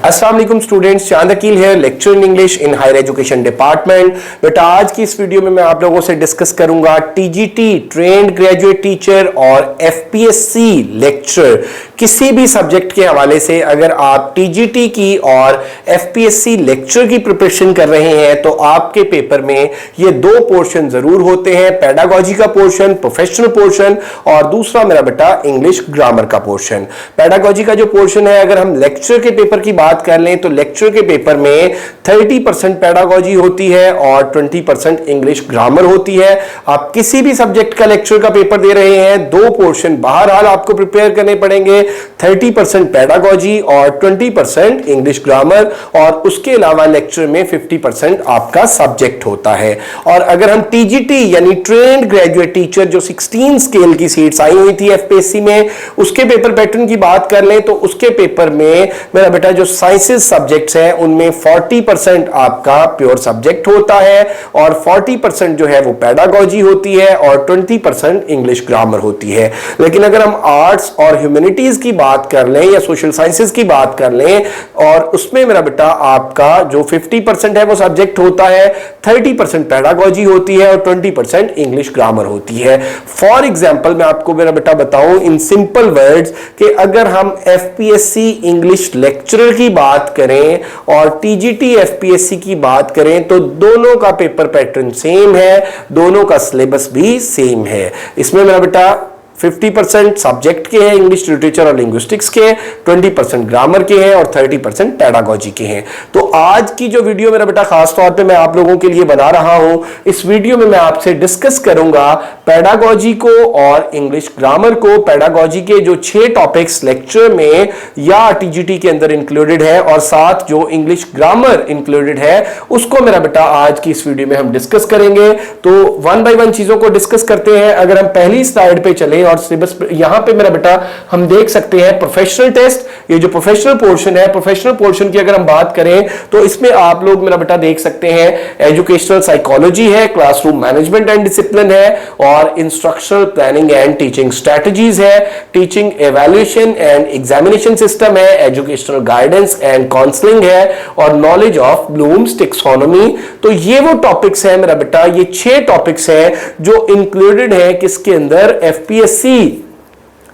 अस्सलाम वालेकुम स्टूडेंट्स, चांद अकील है, lecture in English in higher education department. बेटा आज की इस वीडियो में मैं आप लोगों से डिस्कस करूंगा टीजीटी ट्रेंड ग्रेजुएट टीचर और एफपीएससी लेक्चर किसी भी सब्जेक्ट के हवाले से। अगर आप टीजीटी की और एफपीएससी लेक्चर की प्रिपरेशन कर रहे हैं तो आपके पेपर में ये दो पोर्शन जरूर होते हैं, पेडागोजी का पोर्शन, प्रोफेशनल पोर्शन, और दूसरा मेरा बेटा इंग्लिश ग्रामर का पोर्शन। पेडागोजी का जो पोर्शन है, अगर हम लेक्चर के पेपर की बात कर लें तो लेक्चर के पेपर में 30% पेडागोजी होती है और 20% इंग्लिश ग्रामर होती है। आप किसी भी सब्जेक्ट का लेक्चर का पेपर दे रहे हैं, दो पोर्शन बहरहाल आपको प्रिपेयर करने पड़ेंगे, 30% पेडागोजी और 20% इंग्लिश ग्रामर, और उसके अलावा लेक्चर में 50% आपका सब्जेक्ट होता है। और अगर हम टीजीटी यानी ट्रेंड ग्रेजुएट टीचर जो 16 स्केल की सीट्स आई हुई थी एफपीएससी में, उसके पेपर पैटर्न की बात कर लें तो उसके पेपर में मेरा बेटा जो साइंसेस सब्जेक्ट्स हैं उनमें 40% आपका प्योर सब्जेक्ट होता है और 40% जो है वो पेडागोजी होती है और 20% इंग्लिश ग्रामर होती है। लेकिन अगर हम आर्ट्स और ह्यूमैनिटीज की बात कर लें या सोशल साइंसेस की बात कर लें, और उसमें मेरा बेटा आपका जो 50% है वो सब्जेक्ट होता है, 30% पेडागोजी होती है और 20% इंग्लिश ग्रामर होती है। फॉर एग्जाम्पल मैं आपको मेरा बेटा बताऊं इन सिंपल वर्ड्स कि अगर हम एफपीएससी इंग्लिश लेक्चरर की बात करें और टीजीटी एफपीएससी की बात करें तो दोनों का पेपर पैटर्न सेम है, दोनों का सिलेबस भी सेम है। इसमें मेरा बेटा 50% सब्जेक्ट के हैं, इंग्लिश लिटरेचर और लिंग्विस्टिक्स के, 20% ग्रामर के हैं और 30% पेडागोजी के हैं। तो आज की जो वीडियो मेरा बेटा खास तौर पे मैं आप लोगों के लिए बना रहा हूं, इस वीडियो में मैं आपसे डिस्कस करूंगा पेडागोजी को और इंग्लिश ग्रामर को। पेडागोजी के जो 6 टॉपिक्स लेक्चर में या टीजीटी के अंदर इंक्लूडेड है और साथ जो इंग्लिश ग्रामर इंक्लूडेड है उसको मेरा बेटा आज की इस वीडियो में हम डिस्कस करेंगे। तो वन बाय वन चीजों को डिस्कस करते हैं। अगर हम पहली स्लाइड पे चले और सिलेबस यहां पे मेरा बेटा हम देख सकते हैं प्रोफेशनल टेस्ट, ये जो प्रोफेशनल पोर्शन है, प्रोफेशनल पोर्शन की अगर हम बात करें तो इसमें आप लोग मेरा बेटा देख सकते हैं एजुकेशनल साइकोलॉजी है, क्लासरूम मैनेजमेंट एंड डिसिप्लिन है, और instructional planning and teaching strategies है, teaching evaluation and examination system है, एजुकेशनल गाइडेंस एंड काउंसलिंग है, और नॉलेज ऑफ ब्लूम्स टैक्सोनॉमी। तो ये वो टॉपिक्स है मेरा बेटा, ये 6 टॉपिक्स है जो इंक्लूडेड है किसके अंदर, एफपीएससी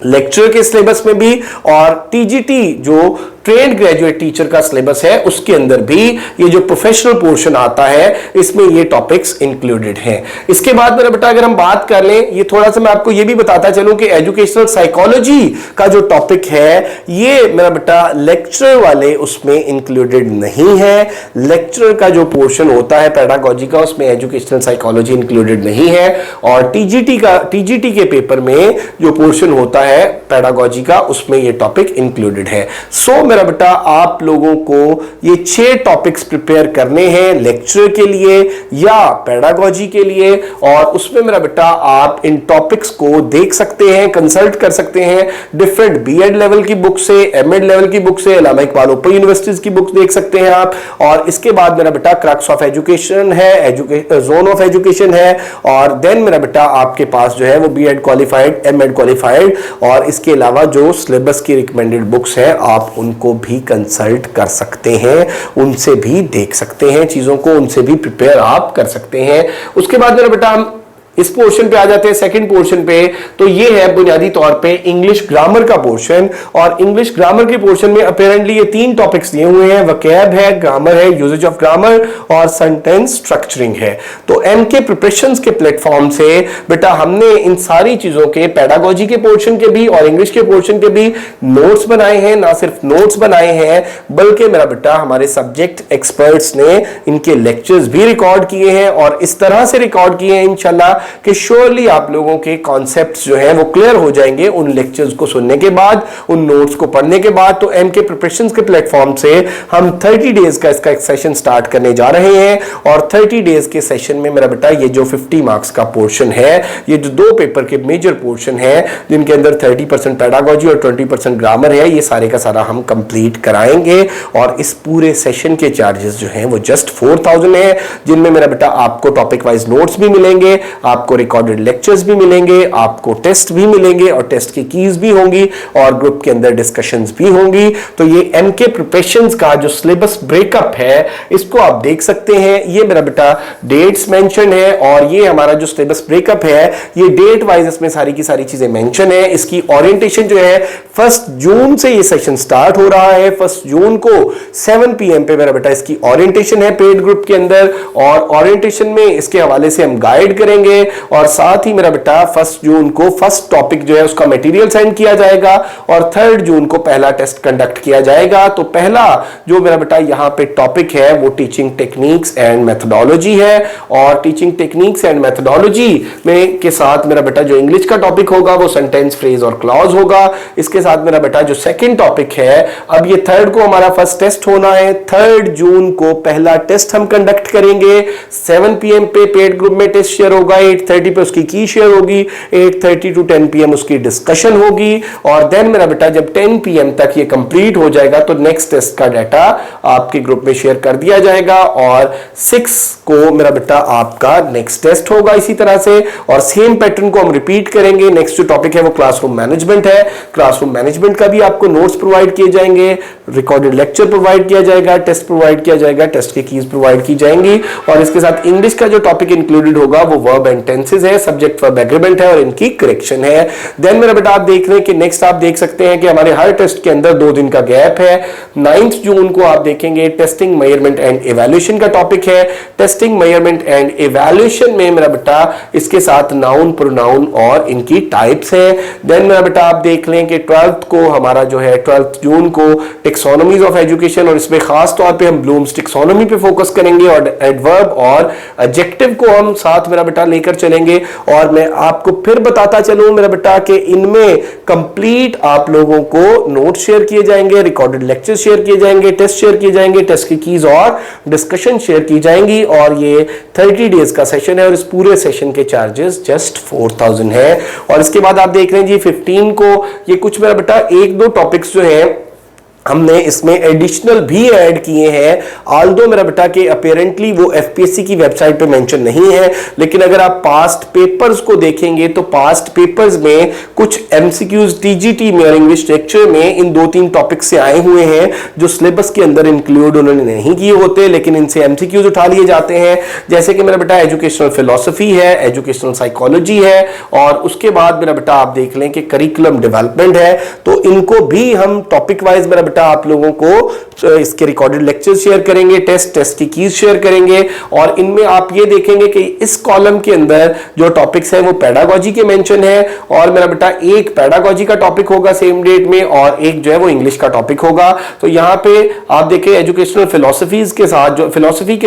लेक्चर के सिलेबस में भी और टीजीटी जो ट्रेंड ग्रेजुएट टीचर का सिलेबस है उसके अंदर भी ये जो प्रोफेशनल पोर्शन आता है इसमें ये टॉपिक्स इंक्लूडेड हैं। इसके बाद मेरा बेटा अगर हम बात कर लें, ये थोड़ा सा मैं आपको ये भी बताता चलूं कि एजुकेशनल साइकोलॉजी का जो टॉपिक है ये मेरा बेटा लेक्चर वाले उसमें इंक्लूडेड नहीं है। लेक्चर का जो पोर्शन होता है पेडागोजी का उसमें एजुकेशनल साइकोलॉजी इंक्लूडेड नहीं है, और टीजीटी के पेपर में जो पोर्शन होता है पेडागोजी का उसमें ये टॉपिक इंक्लूडेड है। सो मेरा बेटा आप लोगों को ये 6 टॉपिक्स प्रिपेयर करने हैं लेक्चर के लिए या पेडागोजी के लिए, और उसमें मेरा बेटा आप इन टॉपिक्स को देख सकते हैं, कंसल्ट कर सकते हैं डिफरेंट बीएड लेवल की बुक से, एमएड लेवल की बुक से, अल्लामा इकबाल ओपन यूनिवर्सिटीज की बुक देख सकते हैं आप। और इसके बाद मेरा बेटा क्रक्स ऑफ एजुकेशन है, जोन ऑफ एजुकेशन है, और देन मेरा बेटा आपके पास जो है वो बीएड क्वालिफाइड, एमएड क्वालिफाइड, और इसके अलावा जो सिलेबस की रिकमेंडेड बुक्स हैं आप उनको भी कंसल्ट कर सकते हैं, उनसे भी देख सकते हैं चीजों को, उनसे भी प्रिपेयर आप कर सकते हैं। उसके बाद मेरा बेटा हम इस पोर्शन पे आ जाते हैं, सेकंड पोर्शन पे। तो ये है बुनियादी तौर पे इंग्लिश ग्रामर का पोर्शन, और इंग्लिश ग्रामर के पोर्शन में अपेरेंटली ये 3 टॉपिक्स दिए हुए हैं, वोकैब है, ग्रामर है, यूजेज ऑफ ग्रामर, और सेंटेंस स्ट्रक्चरिंग है। तो एमके प्रिपरेशंस के प्लेटफॉर्म से बेटा हमने इन सारी चीजों के पेडागोजी के पोर्शन के भी और इंग्लिश के पोर्शन के भी नोट्स बनाए हैं। ना सिर्फ नोट्स बनाए हैं बल्कि मेरा बेटा हमारे सब्जेक्ट एक्सपर्ट्स ने इनके लेक्चर्स भी रिकॉर्ड किए हैं, और इस तरह से रिकॉर्ड किए हैं इंशाल्लाह कि श्योरली आप लोगों के कॉन्सेप्ट्स जो हैं वो क्लियर हो जाएंगे उन लेक्चर्स को सुनने के बाद, उन नोट्स को पढ़ने के बाद। तो एमके प्रिपरेशंस के प्लेटफॉर्म से हम 30 डेज का इसका एक सेशन स्टार्ट करने जा रहे हैं, और 30 डेज के सेशन में मेरा बेटा ये जो 50 मार्क्स का पोर्शन है, ये जो 2 पेपर के मेजर पोर्शन है जिनके अंदर 30% पेडागोजी और 20% ग्रामर है, ये सारे का सारा हम कंप्लीट कराएंगे। और इस पूरे सेशन के चार्जेस जो हैं वो जस्ट 4000 है, जिनमें मेरा बेटा आपको टॉपिक वाइज नोट्स भी मिलेंगे, आपको रिकॉर्डेड लेक्चर्स भी मिलेंगे, आपको टेस्ट भी मिलेंगे और टेस्ट की कीज भी होंगी और ग्रुप के अंदर डिस्कशंस भी होंगी। तो ये एमके प्रिपरेशंस का जो सिलेबस ब्रेकअप है इसको आप देख सकते हैं। ये मेरा बेटा डेट्स मेंशन है और ये हमारा जो सिलेबस ब्रेकअप है ये डेट वाइज इसमें सारी की सारी चीजें मेंशन है। इसकी ओरिएंटेशन जो है 1 जून से ये सेशन स्टार्ट हो रहा है। 1 जून को 7 PM पे मेरा बेटा इसकी ओरिएंटेशन है पेड ग्रुप के अंदर और ओरिएंटेशन में इसके हवाले से हम गाइड करेंगे और साथ ही मेरा बेटा 1 जून को फर्स्ट टॉपिक जो है उसका मटेरियल सेंड किया जाएगा और 3 जून को पहला टेस्ट कंडक्ट किया जाएगा। तो पहला जो मेरा बेटा यहां पे टॉपिक है वो टीचिंग टेक्निक्स एंड मेथोडोलॉजी है और टीचिंग टेक्निक्स एंड मेथोडोलॉजी में के साथ मेरा बेटा जो इंग्लिश का टॉपिक होगा वो सेंटेंस, फ्रेज और क्लॉज होगा। इसके साथ मेरा बेटा जो सेकंड टॉपिक है, अब ये 3rd को हमारा फर्स्ट टेस्ट होना है। 3 जून को पहला टेस्ट हम कंडक्ट करेंगे। 7 PM पे पेड ग्रुप में टेस्ट शेयर होगा, 8:30 पे उसकी की शेयर होगी, 8:30 to 10 PM उसकी डिस्कशन होगी और देन मेरा बेटा जब 10 PM तक ये कंप्लीट हो जाएगा तो नेक्स्ट टेस्ट का डाटा आपके ग्रुप में शेयर कर दिया जाएगा और 6 को मेरा बेटा आपका नेक्स्ट टेस्ट होगा इसी तरह से और सेम पैटर्न को हम रिपीट करेंगे। नेक्स्ट जो टॉपिक है वो क्लासरूम मैनेजमेंट है। क्लासरूम मैनेजमेंट का भी आपको नोट्स प्रोवाइड किए जाएंगे, रिकॉर्डेड लेक्चर प्रोवाइड किया जाएगा, टेस्ट प्रोवाइड किया जाएगा, टेस्ट की कीज प्रोवाइड की जाएंगी और इसके साथ इंग्लिश का जो टॉपिक इंक्लूडेड होगा वो वर्ब एंड टेंसेस है, सब्जेक्ट वर्ब एग्रीमेंट है और इनकी करेक्शन है। देन मेरा बेटा आप देख रहे हैं कि नेक्स्ट आप देख सकते हैं कि हमारे हर टेस्ट के अंदर 2 दिन का गैप है। 9 जून को आप देखेंगे टेस्टिंग, मेजरमेंट एंड इवैल्यूएशन का टॉपिक है। टेस्टिंग, मेजरमेंट एंड इवैल्यूएशन में मेरा बेटा इसके साथ नाउन, प्रोनाउन और इनकी टाइप्स है। देन मेरा बेटा आप देख लें कि 12th को हमारा जो है 12 जून को टेक्सोनॉमीज ऑफ एजुकेशन और इसमें खास तौर पे हम ब्लूम्स टेक्सोनॉमी पे फोकस करेंगे और एडवर्ब और एडजेक्टिव को हम साथ मेरा बेटा लेकर चलेंगे और मैं आपको फिर बताता चलूं मेरा बेटा कि इनमें कंप्लीट आप लोगों को नोट शेयर किए जाएंगे, रिकॉर्डेड लेक्चर शेयर किए जाएंगे, टेस्ट शेयर किए जाएंगे, टेस्ट की कीज और डिस्कशन शेयर की जाएंगी और ये 30 डेज का सेशन है और इस पूरे सेशन के चार्जेस जस्ट 4000 है। और इसके बाद आप देख रहे हैं जी 15 को ये कुछ मेरा बेटा 1-2 टॉपिक्स जो है हमने इसमें एडिशनल भी ऐड किए हैं। ऑल्दो मेरा बेटा के अपीरेंटली वो एफपीएससी की वेबसाइट पे मेंशन नहीं है, लेकिन अगर आप पास्ट पेपर्स को देखेंगे तो पास्ट पेपर्स में कुछ एमसीक्यूज टीजीटी में और इंग्लिश लेक्चर में इन 2-3 टॉपिक से आए हुए हैं जो सिलेबस के अंदर इंक्लूड उन्होंने नहीं किए होते, लेकिन इनसे एमसीक्यूज उठा लिए जाते हैं। जैसे कि मेरा बेटा एजुकेशनल फिलॉसफी है, एजुकेशनल साइकोलॉजी है और उसके बाद मेरा बेटा आप देख लें कि करिकुलम डेवलपमेंट है। तो इनको भी हम टॉपिक वाइज मेरा बेटा आप लोगों को इसके रिकॉर्डेड लेक्चर शेयर करेंगे, टेस्ट की कीज शेयर करेंगे और इनमें आप ये देखेंगे कि इस कॉलम के अंदर जो टॉपिक्स है वो पेडागोजी के मेंशन है और मेरा बेटा एक पेडागोजी का टॉपिक होगा सेम डेट में और एक जो है वो इंग्लिश का टॉपिक होगा। तो यहां पे आप देखें एजुकेशनल फिलॉसफी के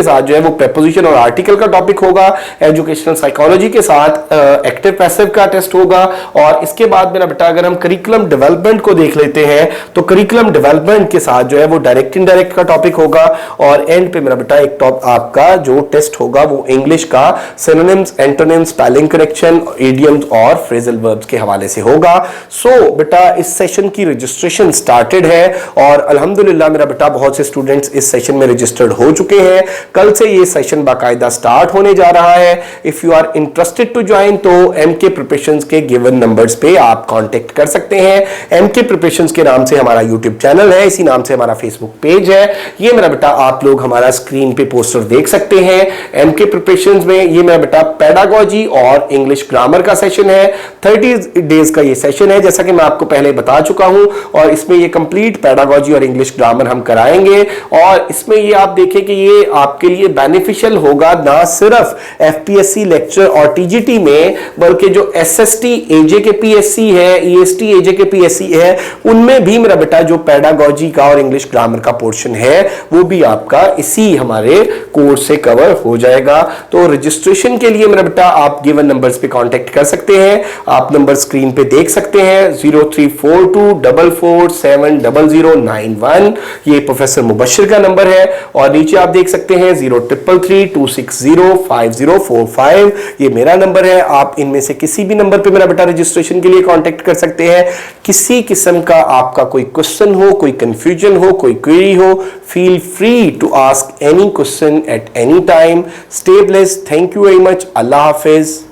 साथ जो है वो प्रेपोजिशन और आर्टिकल का टॉपिक होगा, एजुकेशनल साइकोलॉजी के साथ एक्टिव पैसिव का टेस्ट होगा और इसके बाद मेरा बेटा अगर हम करिकुलम डेवलपमेंट को देख लेते हैं तो करिकुलम डेवलपमेंट के साथ जो है वो डायरेक्ट इनडायरेक्ट का टॉपिक होगा और एंड पे मेरा बेटा एक टॉप आपका जो टेस्ट होगा वो इंग्लिश का synonyms, antonyms, spelling correction, idioms और फ्रेजल वर्ब्स के हवाले से होगा। सो बेटा इस सेशन की रजिस्ट्रेशन स्टार्टेड है और अल्हम्दुलिल्लाह मेरा बेटा बहुत से स्टूडेंट्स इस सेशन में रजिस्टर्ड हो चुके हैं। कल से ये सेशन बाकायदा स्टार्ट होने जा रहा है। If you are interested to join तो एमके प्रिपरेशंस के गिवन नंबर्स पे आप कांटेक्ट कर सकते हैं। एमके प्रिपरेशंस के नाम से हमारा यूट्यूब चैनल है, इसी नाम से हमारा फेसबुक पेज है। ये मेरा बेटा आप लोग हमारा स्क्रीन पे पोस्टर देख सकते हैं। एमके प्रिपरेशंस में ये मेरा बेटा पेडागोजी और इंग्लिश ग्रामर का सेशन है। 30 डेज का ये सेशन है जैसा कि मैं आपको पहले बता चुका हूं और इसमें ये कंप्लीट पेडागोजी और इंग्लिश ग्रामर हम कराएंगे और इसमें ये आप देखें कि ये आपके लिए बेनिफिशियल होगा ना सिर्फ एफपीएससी लेक्चर और टीजीटी में बल्कि जो एसएसटी एजे के पीएससी है, ईएसटी एजे के पीएससी है, उनमें भी मेरा बेटा जो पेडागोजी का और इंग्लिश ग्रामर का पोर्शन है वो भी आपका इसी हमारे कोर्स से कवर हो जाएगा। तो रजिस्ट्रेशन के लिए मेरा बेटा आप गिवन नंबर्स पे कांटेक्ट कर सकते हैं। आप नंबर स्क्रीन पे देख सकते हैं 034244700091, ये प्रोफेसर मुबश्शिर का नंबर है और नीचे आप देख सकते हैं 0333260545, ये मेरा नंबर है। आप इनमें से किसी भी नंबर पे मेरा बेटा रजिस्ट्रेशन के लिए कांटेक्ट कर सकते हैं। किसी किस्म का आपका कोई क्वेश्चन हो, कोई कंफ्यूजन हो, कोई क्वेरी हो, feel free to ask any question at any time. Stay blessed. Thank you very much. Allah Hafiz.